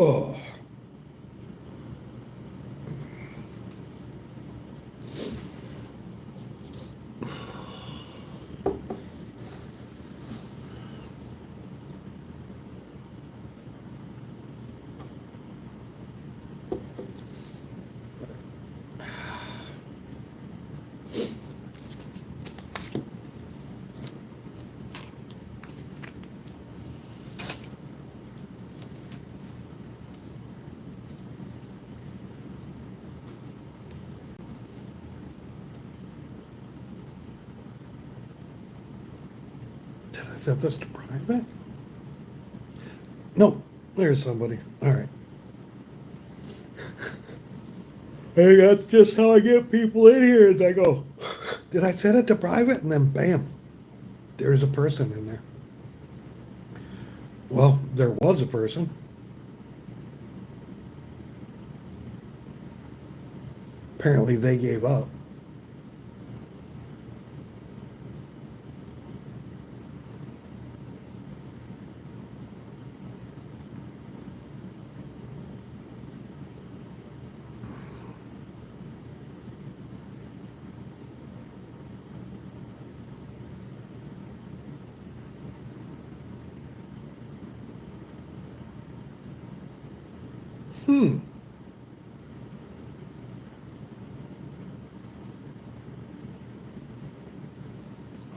Oh. Did I set this to private? No, there's somebody. All right. Hey, that's just how I get people in here. And I go, did I set it to private? And then bam, there's a person in there. Well, there was a person. Apparently they gave up. Hmm.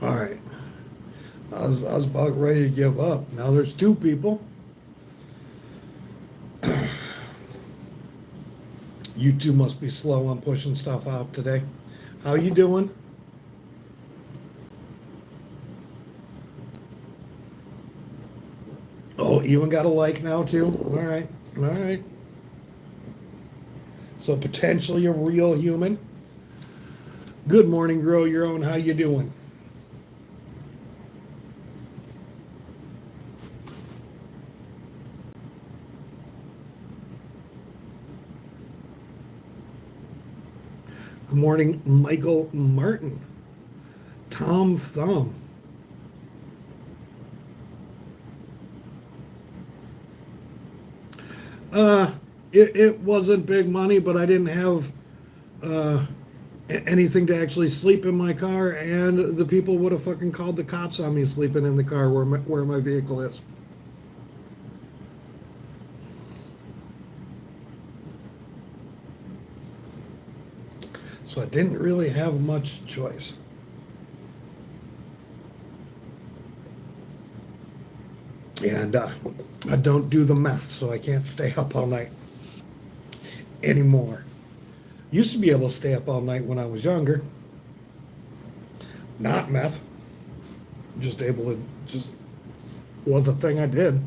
All right. I was about ready to give up. Now there's two people. You two must be slow on pushing stuff out today. How you doing? Oh, even got a like now too? All right. All right. So potentially a real human. Good morning, Grow Your Own. How you doing? Good morning, Michael Martin. Tom Thumb. It wasn't big money, but I didn't have anything to actually sleep in my car, and the people would have fucking called the cops on me sleeping in the car where my vehicle is. So I didn't really have much choice. And I don't do the meth, so I can't stay up all night anymore. Used to be able to stay up all night when I was younger. Not meth. Just able to, just was a thing I did.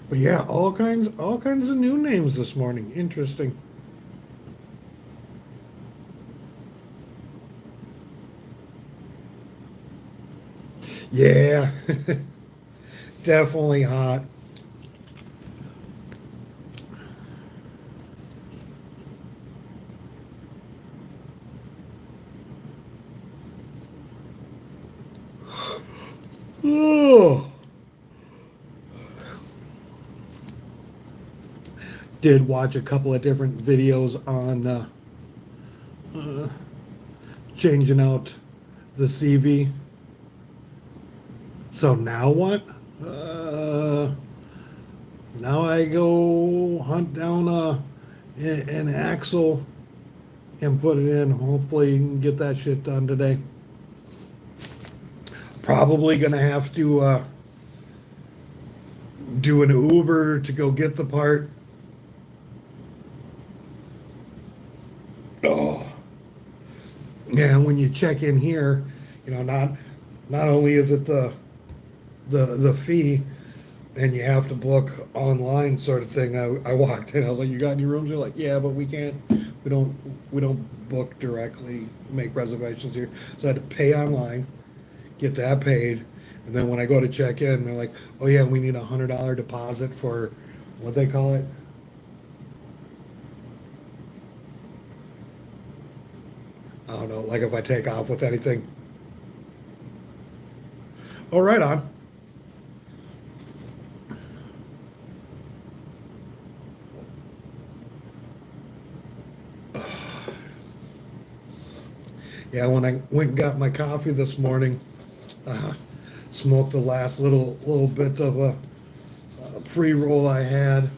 But yeah, all kinds of new names this morning. Interesting. Yeah, definitely hot. Oh. Did watch a couple of different videos on changing out the CV. So now what? Now I go hunt down an axle and put it in. Hopefully, get that shit done today. Probably gonna have to do an Uber to go get the part. Oh, yeah. When you check in here, not only is it the fee, and you have to book online sort of thing. I walked in, I was like, "You got any rooms?" They're like, "Yeah, but we can't. We don't book directly, make reservations here." So I had to pay online, get that paid, and then when I go to check in, they're like, "Oh yeah, we need $100 deposit for what they call it." I don't know, like if I take off with anything. Oh, right on. Yeah, when I went and got my coffee this morning, uh, smoked the last little bit of a pre-roll I had.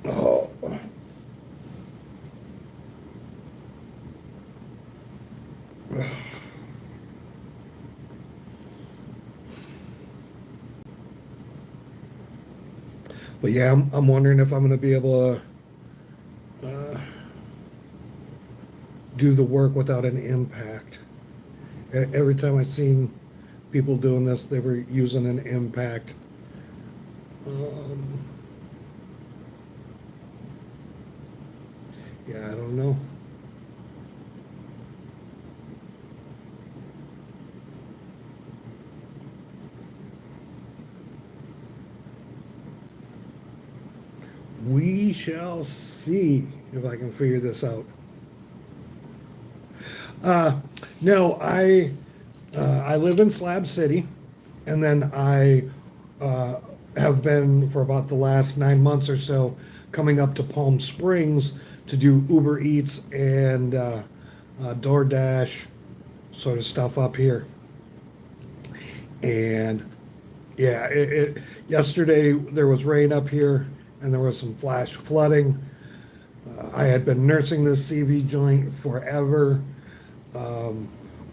Oh, but yeah, I'm wondering if I'm going to be able to do the work without an impact. Every time I seen people doing this, they were using an impact. Um, yeah, I don't know. We shall see if I can figure this out. Uh, no, I live in Slab City, and then I uh, have been for about the last 9 months or so coming up to Palm Springs to do Uber Eats and DoorDash sort of stuff up here. And yeah, yesterday there was rain up here, and there was some flash flooding. I had been nursing this CV joint forever.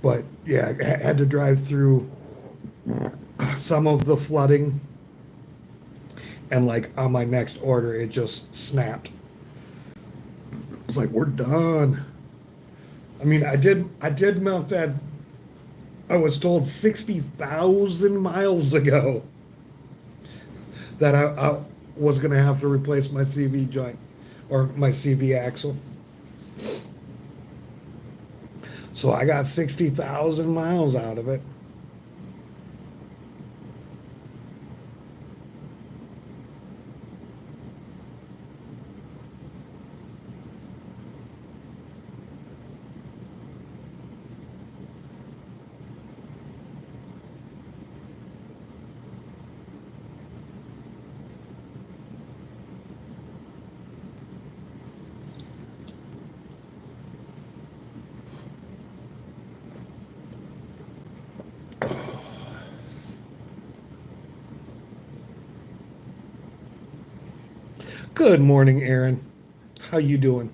But yeah, I had to drive through some of the flooding, and like on my next order, it just snapped. It's like we're done. I mean, I did mount that. I was told 60,000 miles ago that I was going to have to replace my CV joint or my CV axle. So I got 60,000 miles out of it. Good morning, Aaron. How you doing?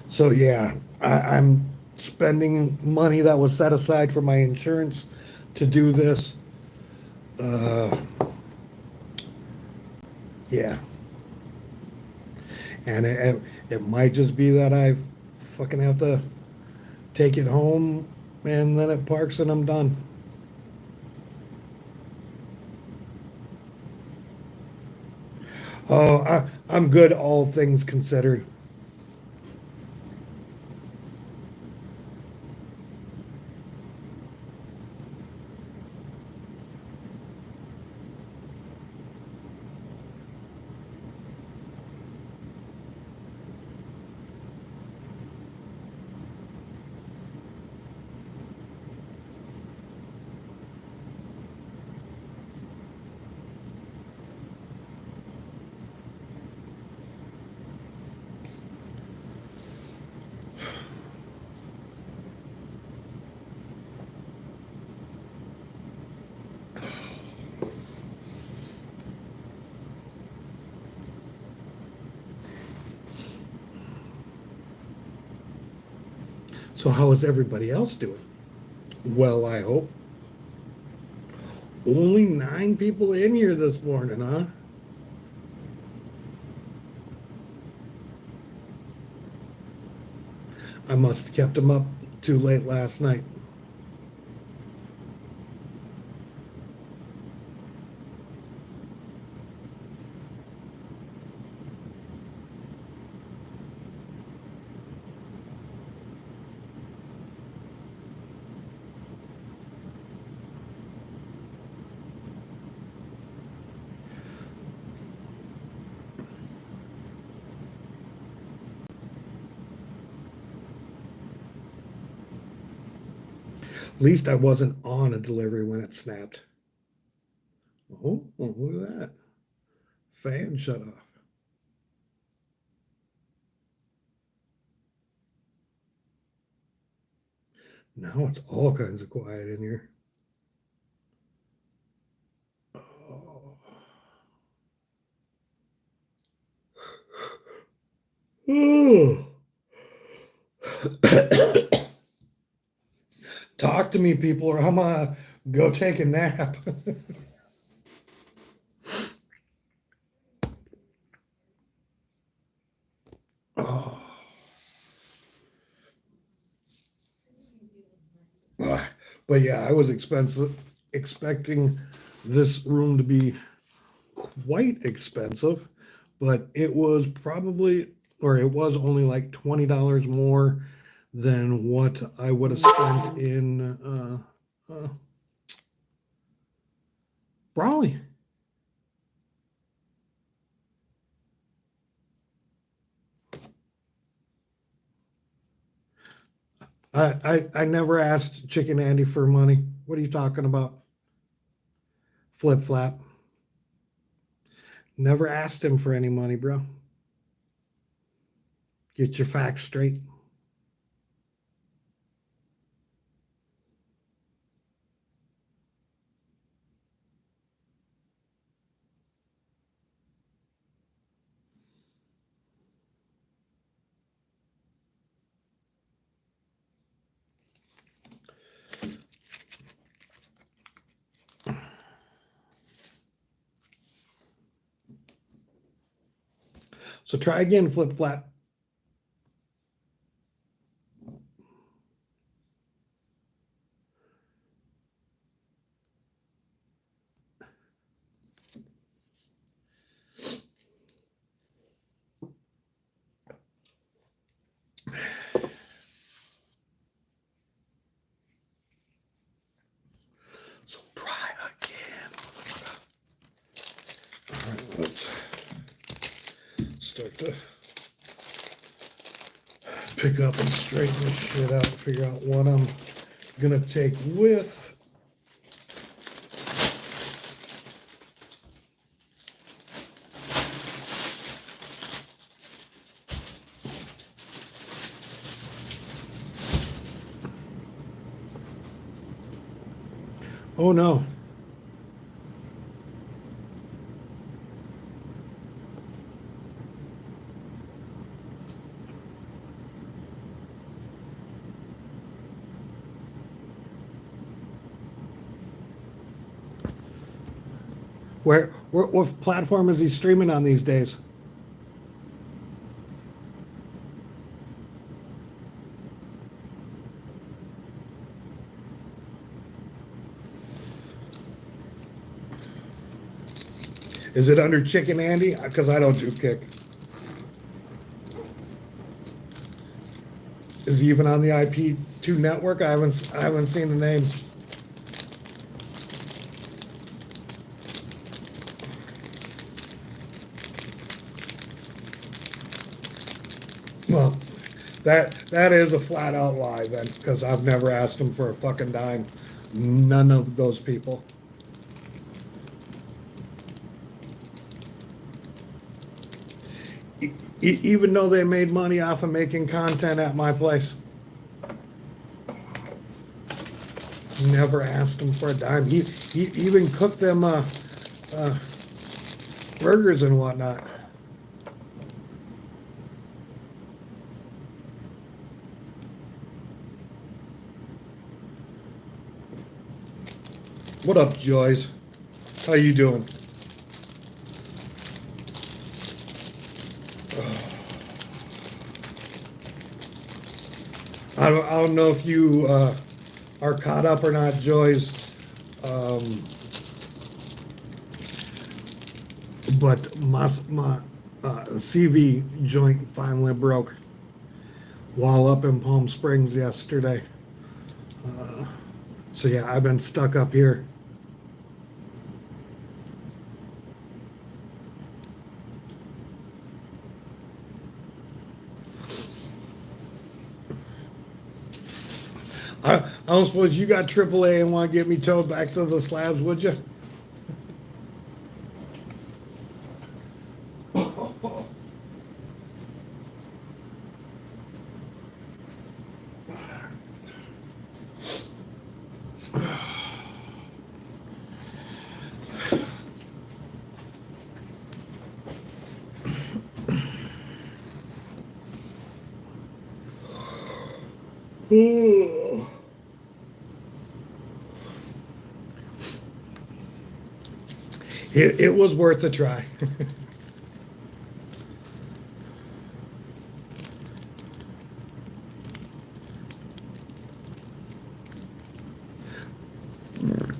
So yeah, I'm spending money that was set aside for my insurance to do this. Uh, yeah, and it might just be that I fucking have to take it home and then it parks and I'm done. Oh, I'm good, all things considered. So how is everybody else doing? Well, I hope. Only 9 people in here this morning, huh? I must have kept them up too late last night. At least I wasn't on a delivery when it snapped. Oh, look at that. Fan shut off. Now it's all kinds of quiet in here. Oh. Talk to me, people, or I'm gonna go take a nap. Oh. But yeah, I was expecting this room to be quite expensive, but it was probably, or it was only like $20 more than what I would have spent in Brawley. I never asked Chicken Andy for money. What are you talking about? Flip flap. Never asked him for any money, bro. Get your facts straight. So try again, flip flap. So try again. All right, let's start to pick up and straighten this shit out, figure out what I'm gonna take with. Oh no. What platform is he streaming on these days? Is it under Chicken Andy? Because I don't do Kick. Is he even on the IP2 network? I haven't seen the name. Well, that is a flat out lie then, because I've never asked him for a fucking dime. None of those people. Even though they made money off of making content at my place. Never asked him for a dime. He even cooked them burgers and whatnot. What up, Joyce? How you doing? I don't know if you are caught up or not, Joyce. But my CV joint finally broke while up in Palm Springs yesterday. So yeah, I've been stuck up here. I don't suppose you got AAA and want to get me towed back to the slabs, would you? It was worth a try.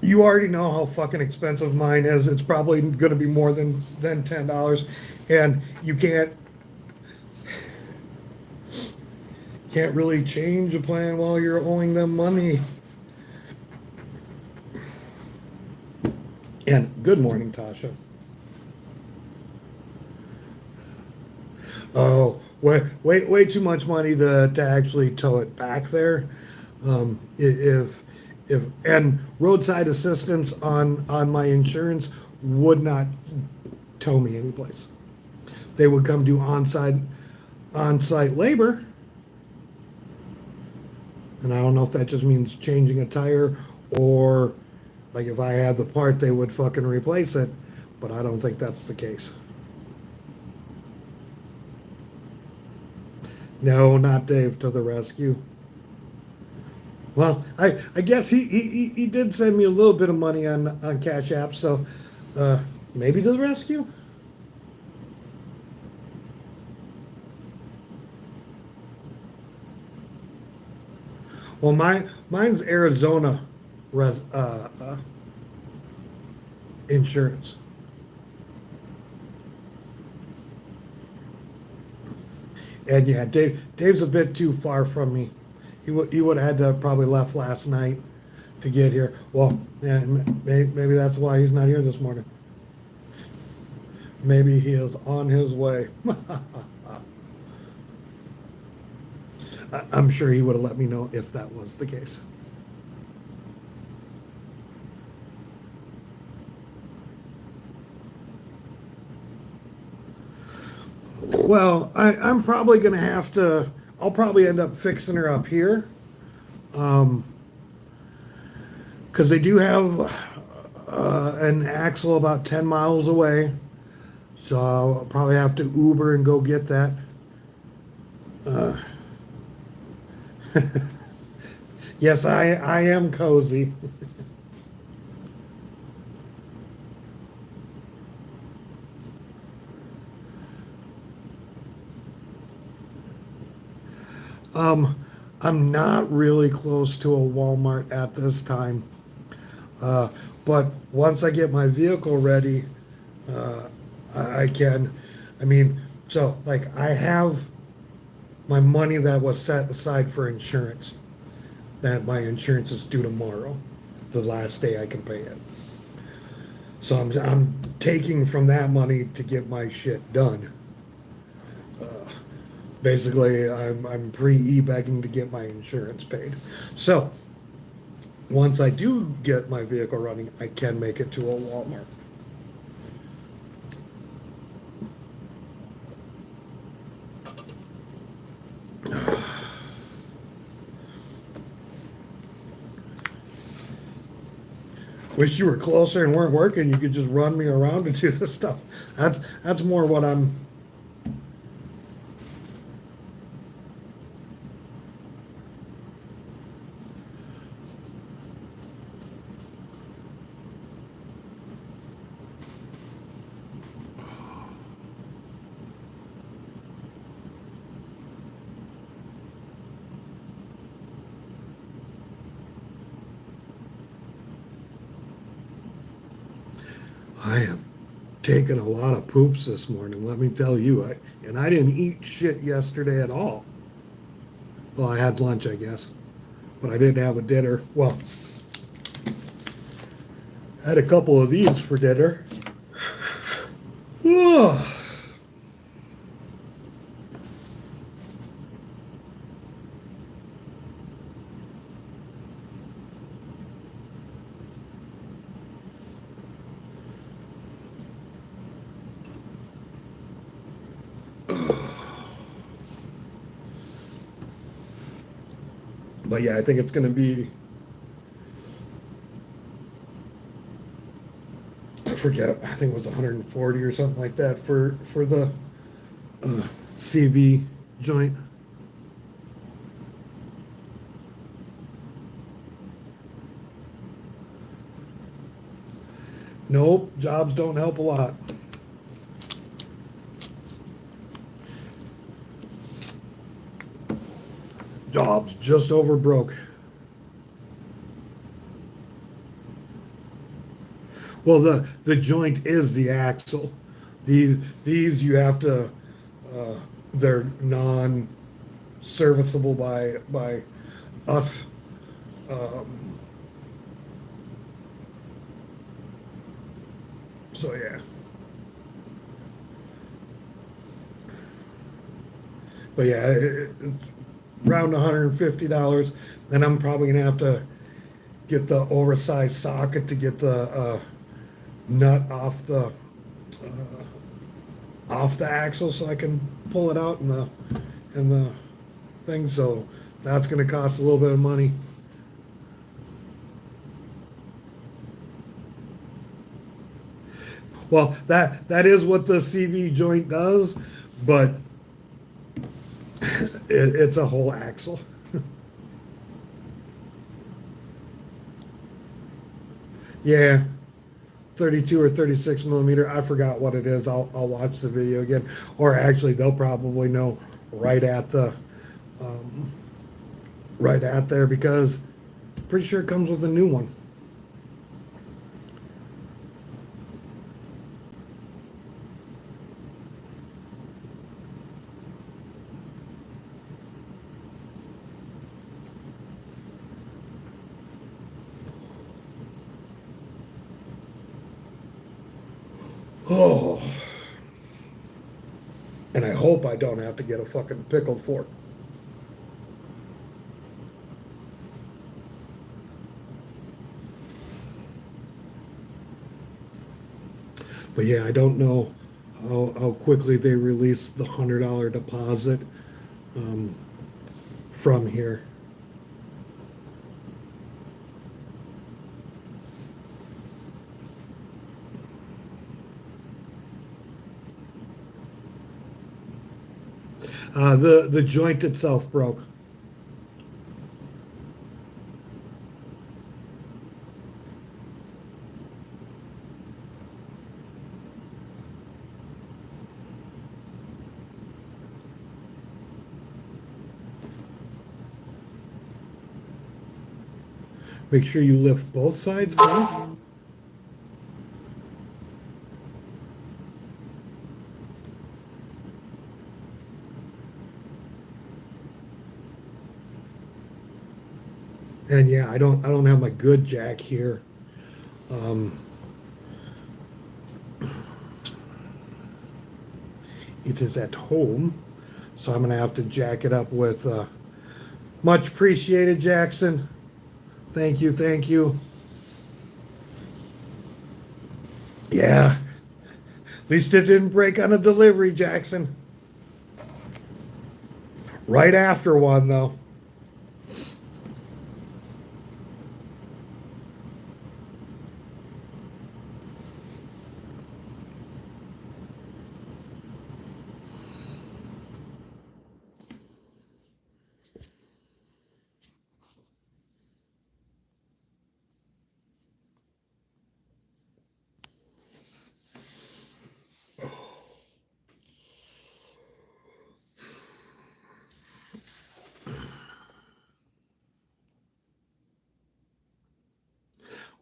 You already know how fucking expensive mine is. It's probably going to be more than $10, and you can't really change a plan while you're owing them money. And good morning, Tasha. Oh, way too much money to actually tow it back there. If and roadside assistance on my insurance would not tow me anyplace. They would come do on-site labor, and I don't know if that just means changing a tire or like if I had the part, they would fucking replace it, but I don't think that's the case. No, not Dave to the rescue. Well, I guess he did send me a little bit of money on CashApp, so maybe to the rescue. Well, mine's Arizona insurance. And yeah, Dave's a bit too far from me. He would have had to probably left last night to get here. Well, yeah, maybe that's why he's not here this morning. Maybe he is on his way. I'm sure he would have let me know if that was the case. Well, I'm probably going to have to, I'll probably end up fixing her up here. Because they do have an axle about 10 miles away. So I'll probably have to Uber and go get that. Yes, I am cozy. I'm not really close to a Walmart at this time. But once I get my vehicle ready, I can. I mean, so like I have my money that was set aside for insurance. That my insurance is due tomorrow, the last day I can pay it. So I'm taking from that money to get my shit done. Basically, I'm pre-eBegging to get my insurance paid. So once I do get my vehicle running, I can make it to a Walmart. Wish you were closer and weren't working. You could just run me around and do this stuff. That's more what I'm. I have taken a lot of poops this morning, let me tell you. And I didn't eat shit yesterday at all. Well, I had lunch, I guess, but I didn't have a dinner. Well, I had a couple of these for dinner. But yeah, I think it's going to be, I forget, I think it was 140 or something like that for the CV joint. Nope, jobs don't help a lot. Jobs just over broke. Well, the joint is the axle. These you have to, uh, they're non-serviceable by us. Um, so yeah, but yeah, around $150. Then I'm probably gonna have to get the oversized socket to get the nut off the axle so I can pull it out in the thing. So that's going to cost a little bit of money. Well, that is what the CV joint does, but it's a whole axle. Yeah, 32 or 36 millimeter. I forgot what it is. I'll watch the video again, or actually they'll probably know right at the um, right at there because pretty sure it comes with a new one. Oh, and I hope I don't have to get a fucking pickle fork. But yeah, I don't know how quickly they release the $100 deposit um, from here. The joint itself broke. Make sure you lift both sides, man. And yeah, I don't have my good jack here. Um, it is at home, so I'm gonna have to jack it up with much appreciated, Jackson. Thank you, thank you. Yeah, at least it didn't break on a delivery, Jackson. Right after one, though.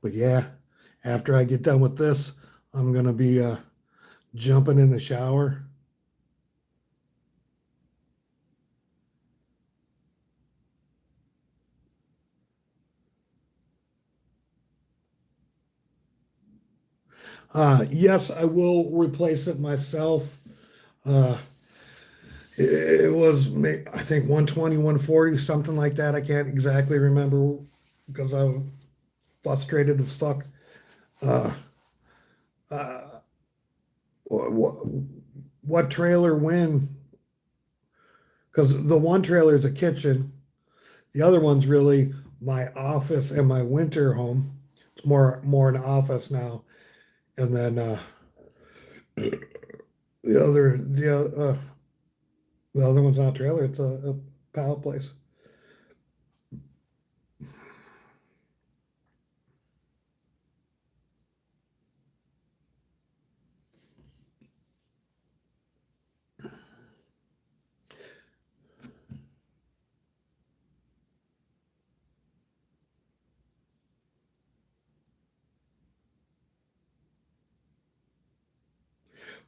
But yeah, after I get done with this, I'm gonna be jumping in the shower. Yes, I will replace it myself. Uh, it was, I think 120, 140, something like that. I can't exactly remember because I'm frustrated as fuck. Uh, uh, what, what trailer when? Because the one trailer is a kitchen. The other one's really my office and my winter home. It's more an office now. And then the other one's not a trailer. It's a pallet place.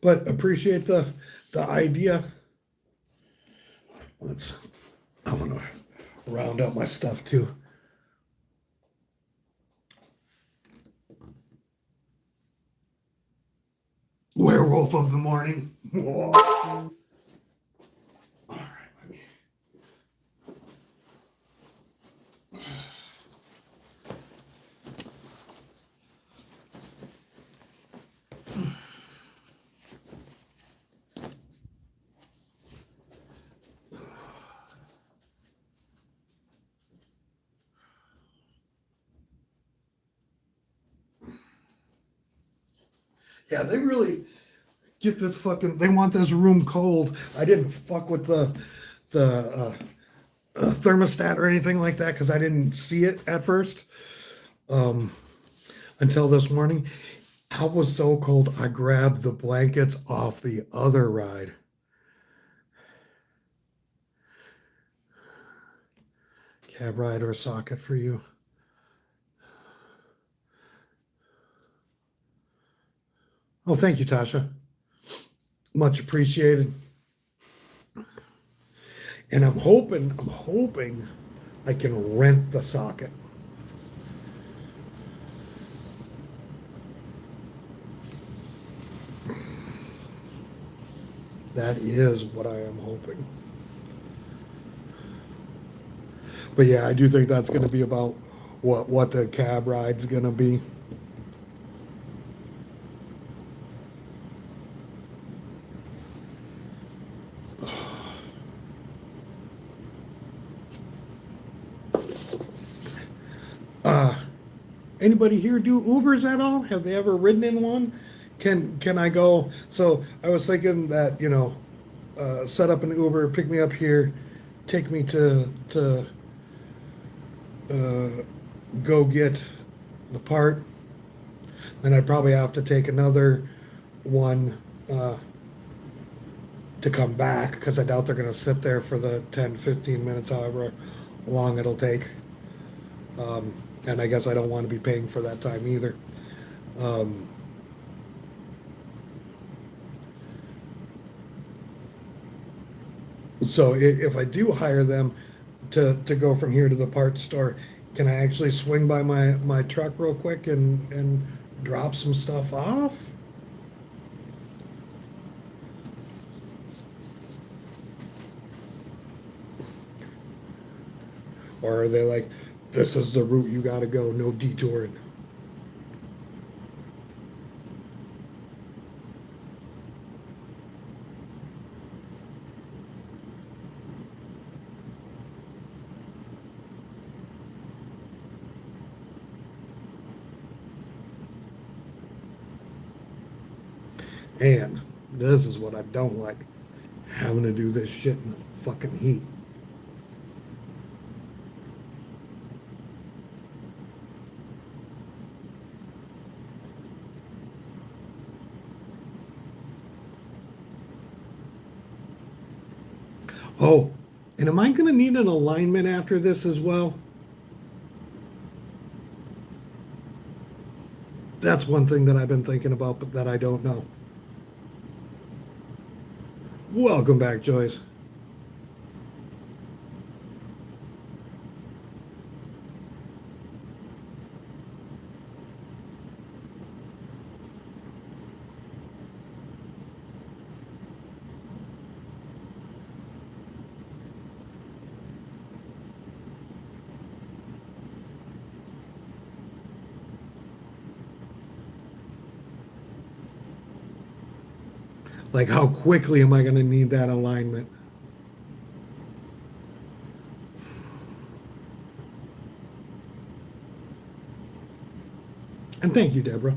But appreciate the idea. I want to round up my stuff too. Werewolf of the morning. All right, let me. Yeah, they really get this fucking. They want this room cold. I didn't fuck with the thermostat or anything like that because I didn't see it at first until this morning. I was so cold. I grabbed the blankets off the other ride. Cab ride or socket for you. Oh, thank you, Tasha. Much appreciated. And I'm hoping I can rent the socket. That is what I am hoping. But yeah, I do think that's going to be about what the cab ride's going to be. Anybody here do Ubers at all? Have they ever ridden in one? Can I go? So I was thinking that, set up an Uber, pick me up here, take me to go get the part. Then I'd probably have to take another one to come back because I doubt they're going to sit there for the 10, 15 minutes, however long it'll take. And I guess I don't want to be paying for that time either. So if I do hire them to go from here to the parts store, can I actually swing by my truck real quick and drop some stuff off? Or are they like, this is the route you got to go, no detouring? And this is what I don't like, having to do this shit in the fucking heat. Oh, and am I going to need an alignment after this as well? That's one thing that I've been thinking about, but that I don't know. Welcome back, Joyce. Like, how quickly am I going to need that alignment? And thank you, Deborah.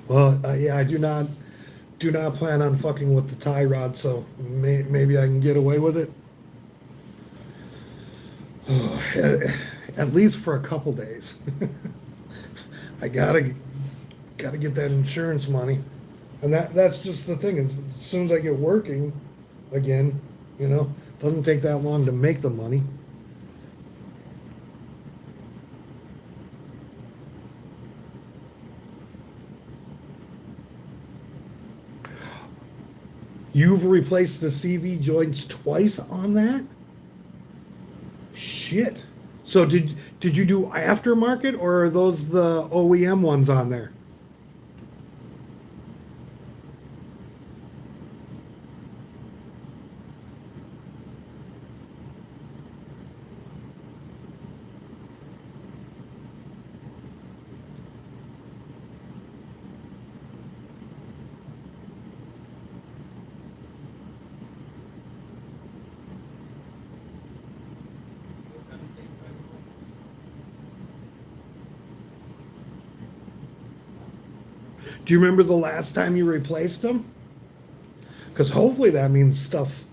Well, yeah, I do not plan on fucking with the tie rod, so maybe I can get away with it. At least for a couple days. I gotta get that insurance money, and that's just the thing. Is as soon as I get working again, doesn't take that long to make the money. You've replaced the CV joints twice on that? Shit. So did you do aftermarket, or are those the OEM ones on there? Do you remember the last time you replaced them? Because hopefully that means stuff's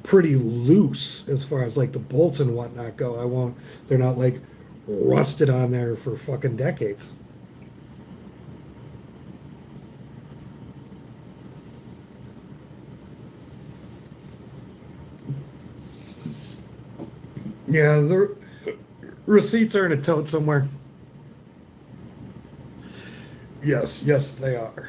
pretty loose as far as like the bolts and whatnot go. They're not like rusted on there for fucking decades. Yeah, the receipts are in a tote somewhere. Yes, yes, they are.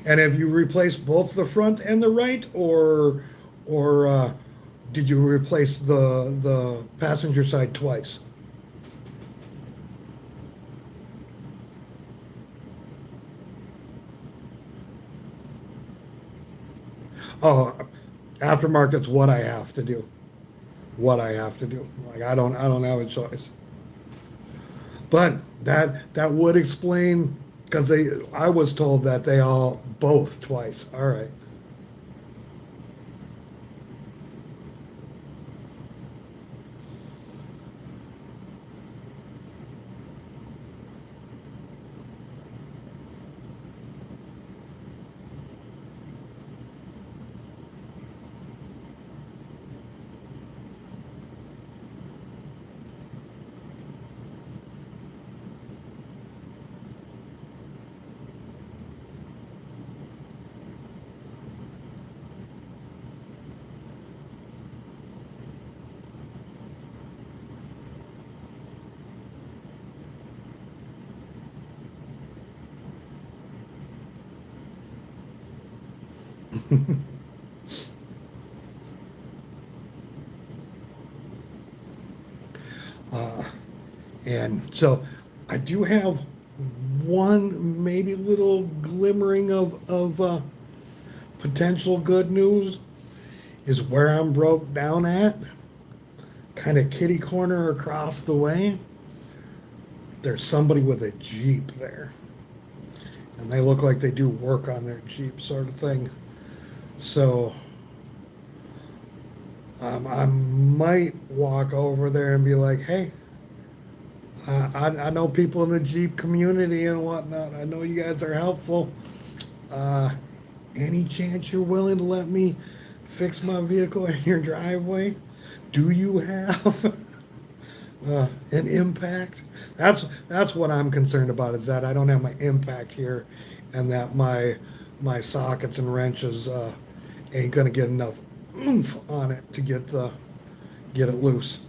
And have you replaced both the front and the right, or did you replace the passenger side twice? Oh, aftermarket's what I have to do. What I have to do. Like I don't have a choice. But that would explain because I was told that they all both twice. All right. Uh, and so I do have one maybe little glimmering of potential good news is where I'm broke down at, kind of kitty corner across the way. There's somebody with a Jeep there, and they look like they do work on their Jeep, sort of thing. So I might walk over there and be like, hey, I know people in the Jeep community and whatnot. I know you guys are helpful. Uh, any chance you're willing to let me fix my vehicle in your driveway? Do you have an impact? That's what I'm concerned about, is that I don't have my impact here, and that my sockets and wrenches ain't gonna get enough oomph on it to get it loose.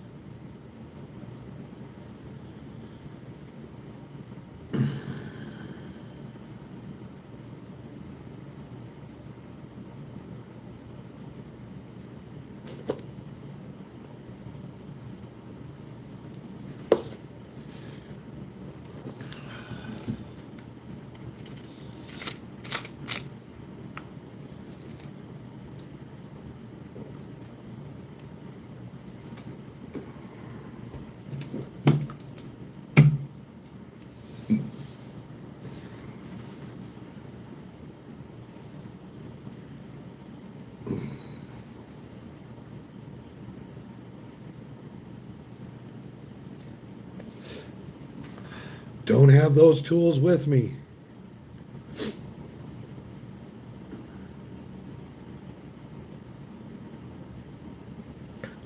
don't have those tools with me.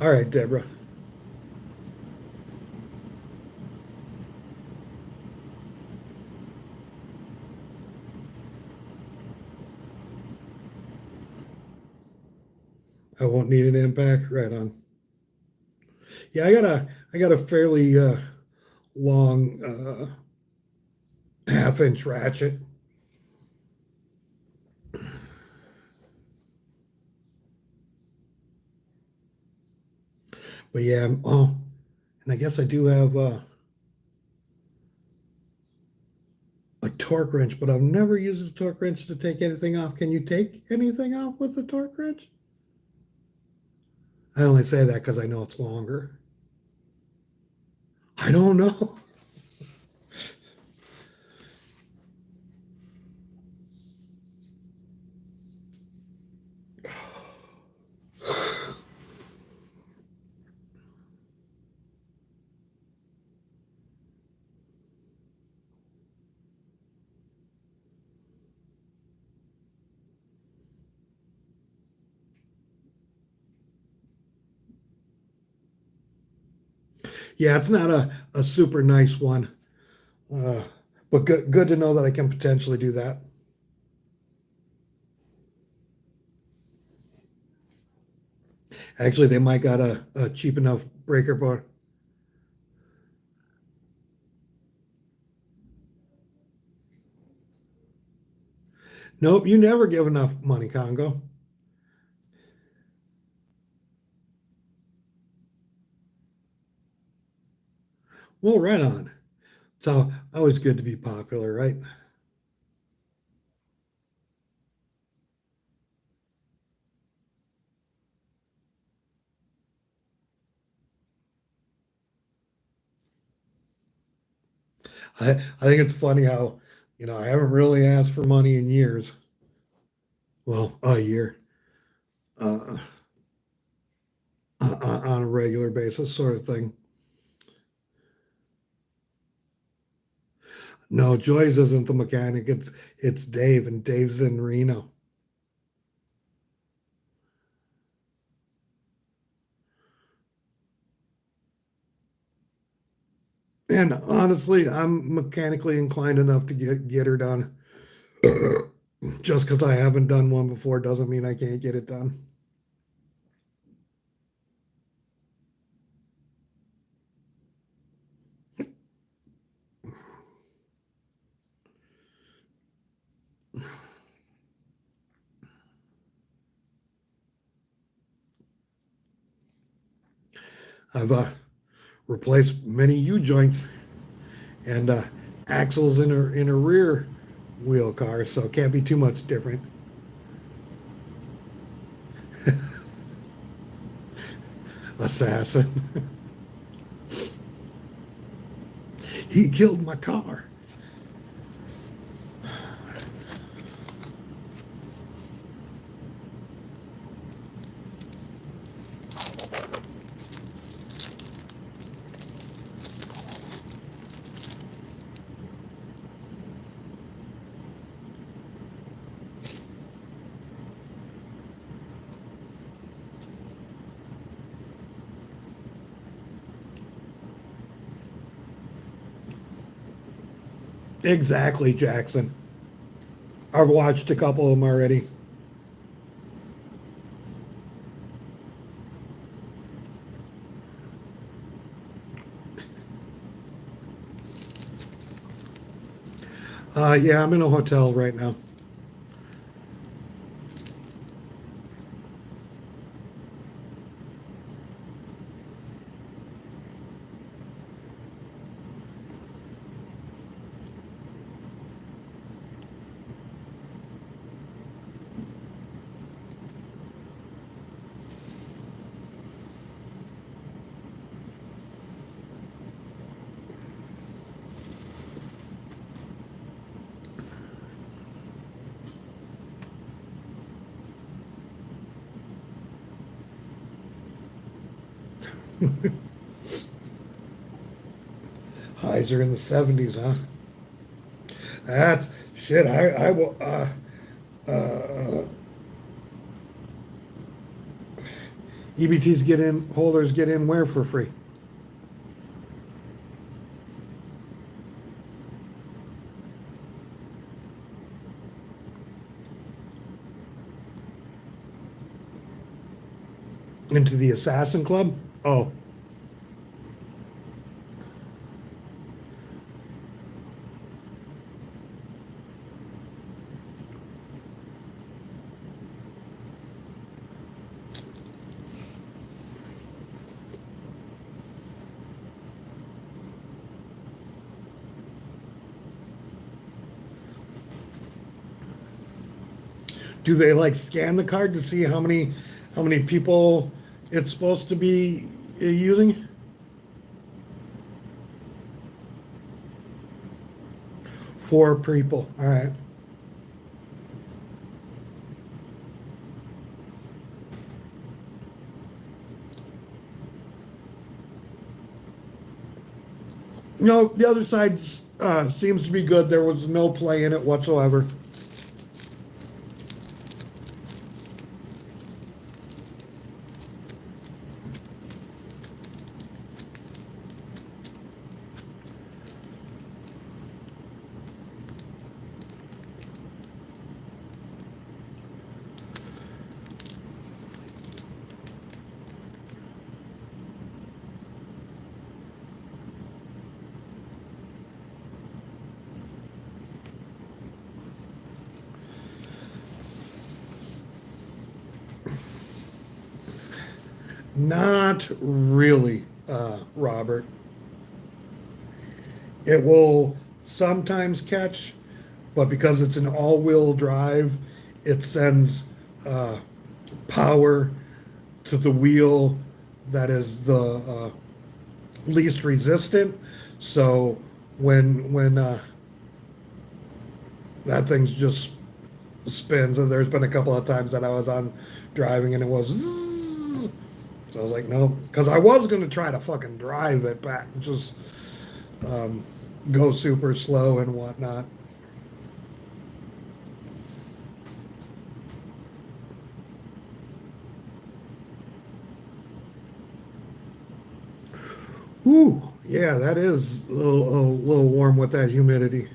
All right, Deborah. I won't need an impact. Right on. Yeah, I got a fairly long 1/2 inch ratchet. But yeah, oh, and I guess I do have a torque wrench, but I've never used a torque wrench to take anything off. Can you take anything off with a torque wrench? I only say that because I know it's longer. I don't know. Yeah, it's not a super nice one, uh, but good to know that I can potentially do that. Actually, they might got a cheap enough breaker bar. Nope, you never give enough money, Congo. Well, right on. It's always good to be popular, right? I think it's funny how, I haven't really asked for money in years. Well, a year, uh, on a regular basis, sort of thing. No, Joyce isn't the mechanic. It's Dave, and Dave's in Reno. And honestly, I'm mechanically inclined enough to get her done. Just because I haven't done one before doesn't mean I can't get it done. I've replaced many U joints and axles in a rear wheel car, so it can't be too much different. Assassin. He killed my car. Exactly, Jackson. I've watched a couple of them already. Yeah, I'm in a hotel right now. Highs are in the 70s, huh? That's shit. I will. EBTs get in, holders get in where for free? Into the Assassin Club? Oh, do they like scan the card to see how many people it's supposed to be using? Four people. All right. No, the other side seems to be good. There was no play in it whatsoever. Not really, Robert. It will sometimes catch, but because it's an all-wheel drive, it sends power to the wheel that is the least resistant. So when that thing's just spins, and there's been a couple of times that I was on driving and it was. So I was like, no, because I was going to try to fucking drive it back, just go super slow and whatnot. Ooh, yeah, that is a little warm with that humidity.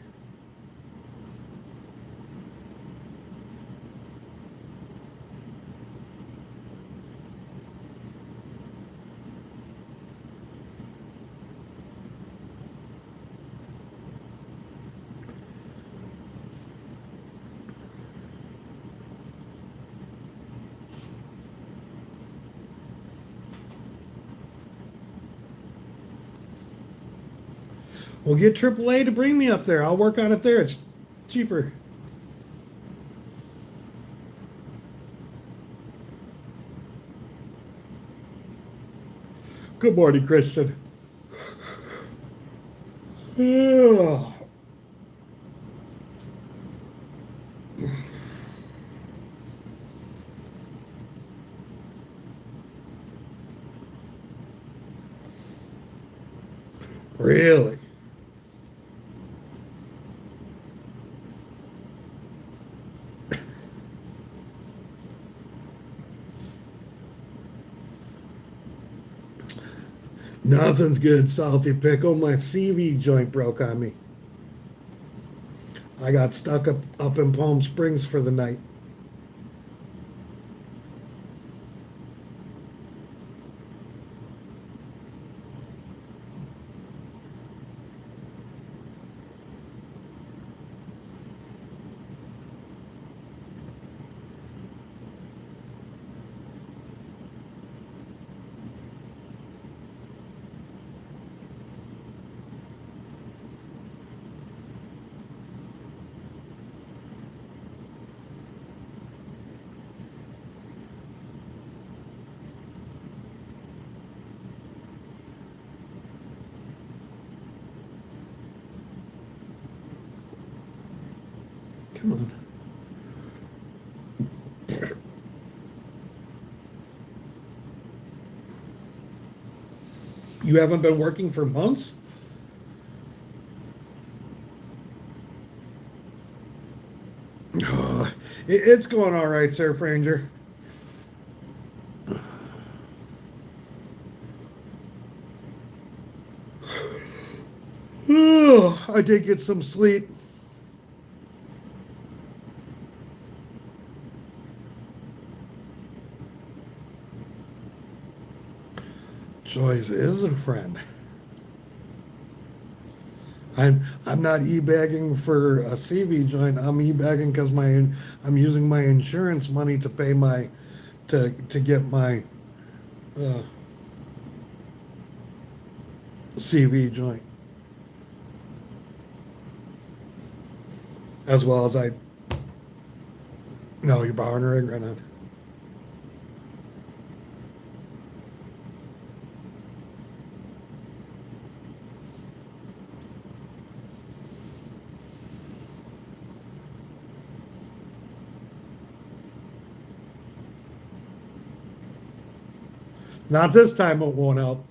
Well, get AAA to bring me up there. I'll work on it there. It's cheaper. Good morning, Christian. Ugh. Really? Nothing's good, salty pickle. My CV joint broke on me. I got stuck up in Palm Springs for the night. Come on. You haven't been working for months? It's going all right, Surf Ranger. I did get some sleep. Choice is a friend. I'm not e-bagging for a CV joint. I'm e-bagging because I'm using my insurance money to pay my to get my uh, CV joint, as well as I. No, you're borrowing a rig right now. Not this time. It won't help.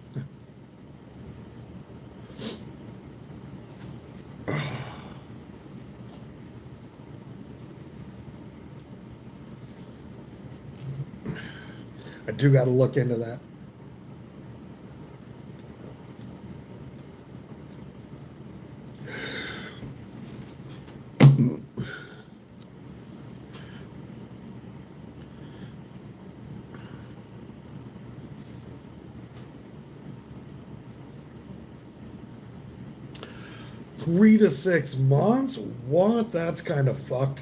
I do got to look into that. Three to 6 months? What? That's kind of fucked.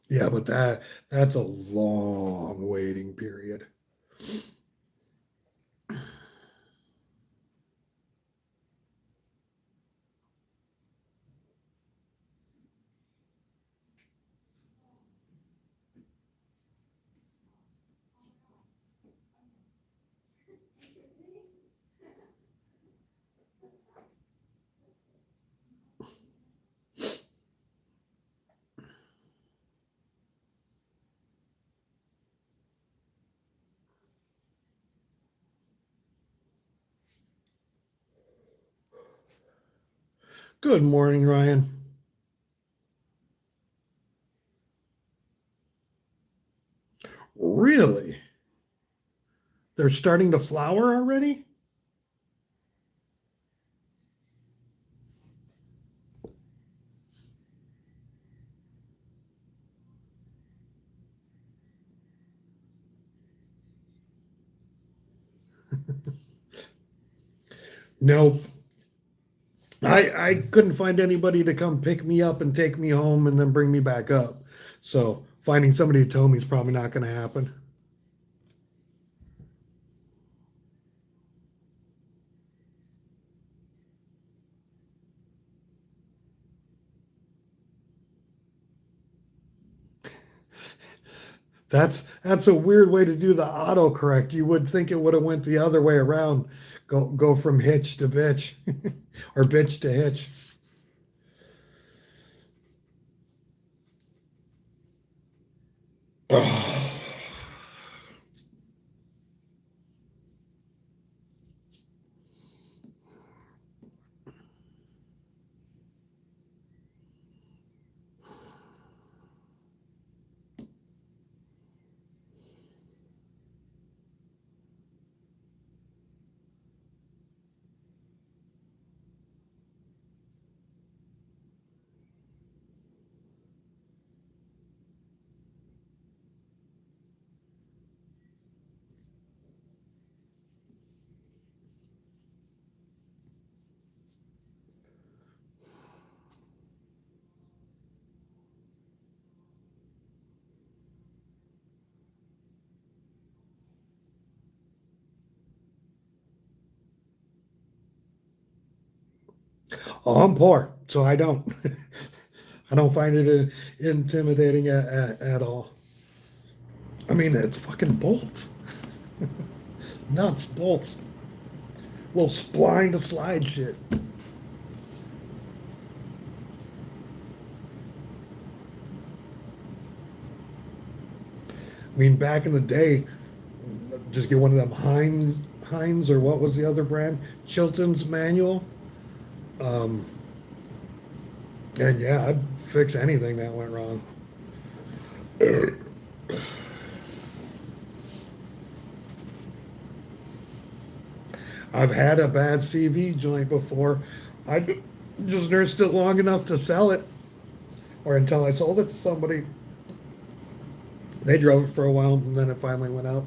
Yeah, but that's a long waiting period. Good morning, Ryan. Really? They're starting to flower already? Nope. I couldn't find anybody to come pick me up and take me home and then bring me back up. So finding somebody to tow me is probably not going to happen. That's a weird way to do the autocorrect. You would think it would have went the other way around. Go from hitch to bitch, or bitch to hitch. Oh, I'm poor, so I don't. I don't find it intimidating at all. I mean, it's fucking bolts, nuts, bolts, little spline to slide shit. I mean, back in the day, just get one of them Heinz, or what was the other brand? Chilton's manual. Um, and yeah, I'd fix anything that went wrong. I've had a bad CV joint before. I just nursed it long enough to sell it, or until I sold it to somebody. They drove it for a while, and then it finally went out.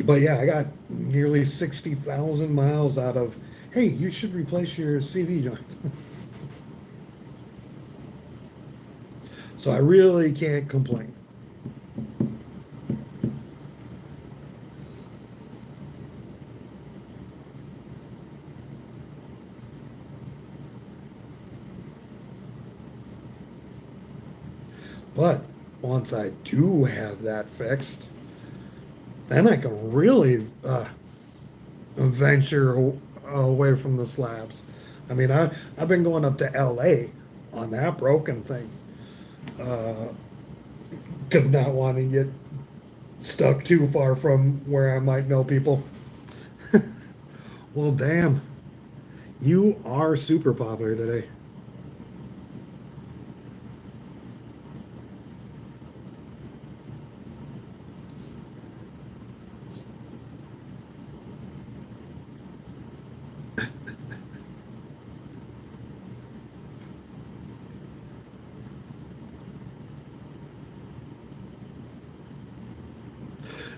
But yeah, I got nearly 60,000 miles out of, hey, you should replace your CV joint. So I really can't complain. But once I do have that fixed, then I can really venture away from the slabs. I mean, I've been going up to LA on that broken thing, because not wanting to get stuck too far from where I might know people. Well, damn, you are super popular today.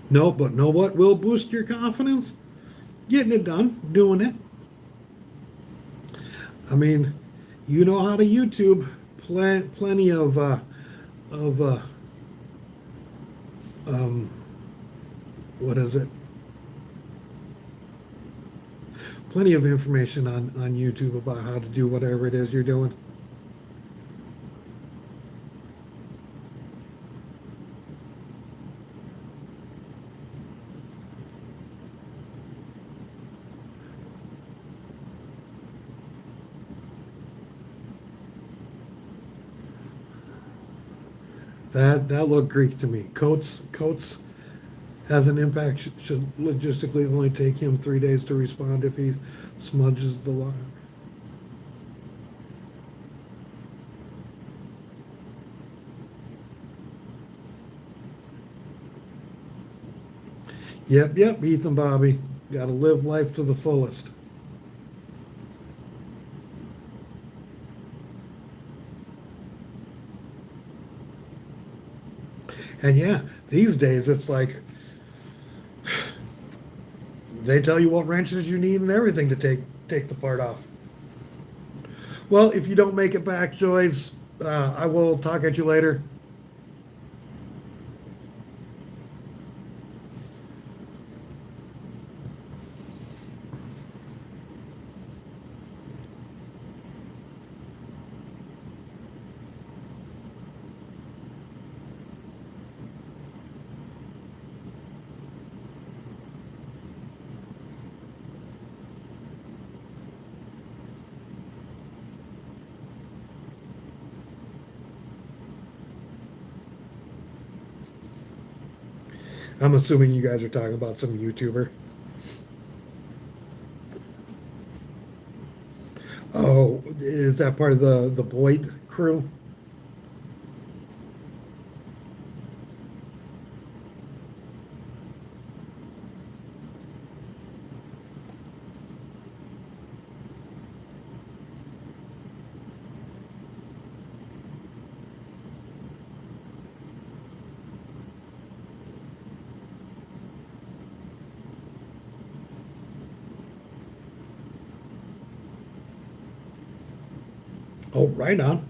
No, but know what will boost your confidence? Getting it done, doing it. I mean, you know how to YouTube. Plenty of um, what is it? Plenty of information on YouTube about how to do whatever it is you're doing. That looked Greek to me. Coates has an impact. Should logistically only take him 3 days to respond if he smudges the line. Yep, Ethan Bobby. Got to live life to the fullest. And yeah, these days it's like they tell you what wrenches you need and everything to take the part off. Well, if you don't make it back, Joyce, I will talk at you later. I'm assuming you guys are talking about some YouTuber. Oh, is that part of the Boyd crew? Oh, right on.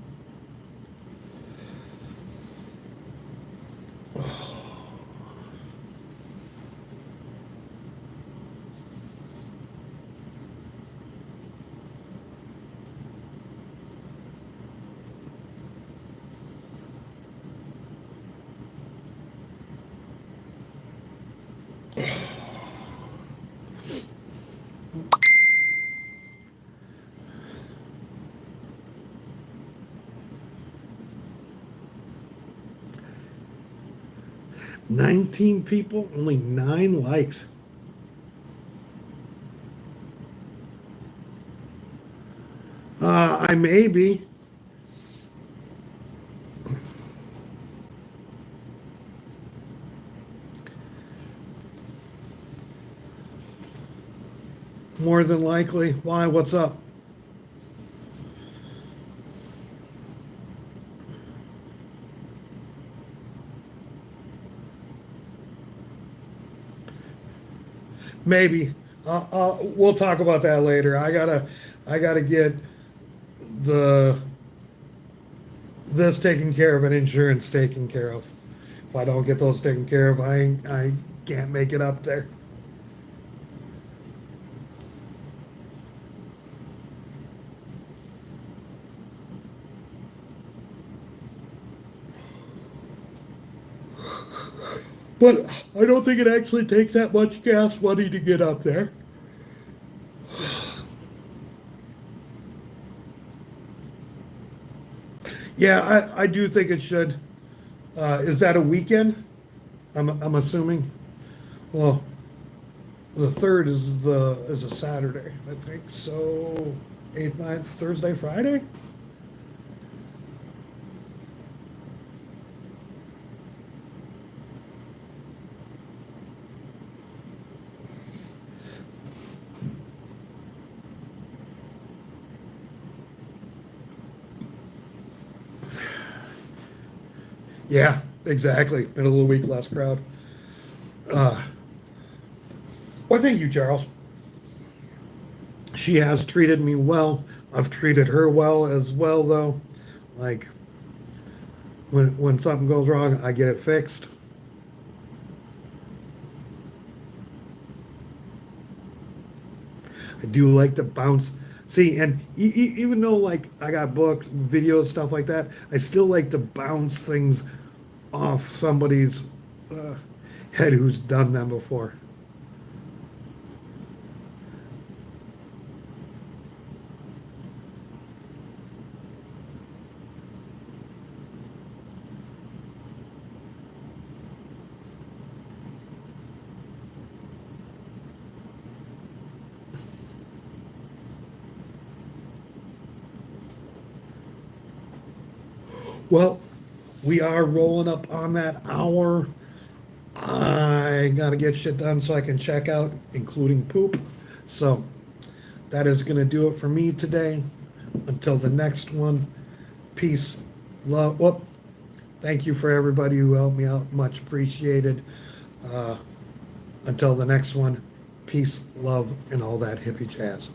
19 people, only 9 likes. I may be. More than likely. Why? What's up? Maybe. We'll talk about that later. I gotta get the this taken care of and insurance taken care of. If I don't get those taken care of, I can't make it up there. But I don't think it actually takes that much gas money to get up there. Yeah, I do think it should. Is that a weekend? I'm assuming. Well, the third is a Saturday, I think. So 8th, 9th, Thursday, Friday? Yeah, exactly. Middle of the week, less crowd. Well, thank you, Charles. She has treated me well. I've treated her well as well, though. Like, when something goes wrong, I get it fixed. I do like to bounce. See, and even though like I got books, videos, stuff like that, I still like to bounce things off somebody's head who's done them before. Well, we are rolling up on that hour. I gotta get shit done so I can check out, including poop. So that is gonna do it for me today. Until the next one, peace, love. Whoop. Thank you for everybody who helped me out. Much appreciated. Uh, until the next one, peace, love, and all that hippie jazz.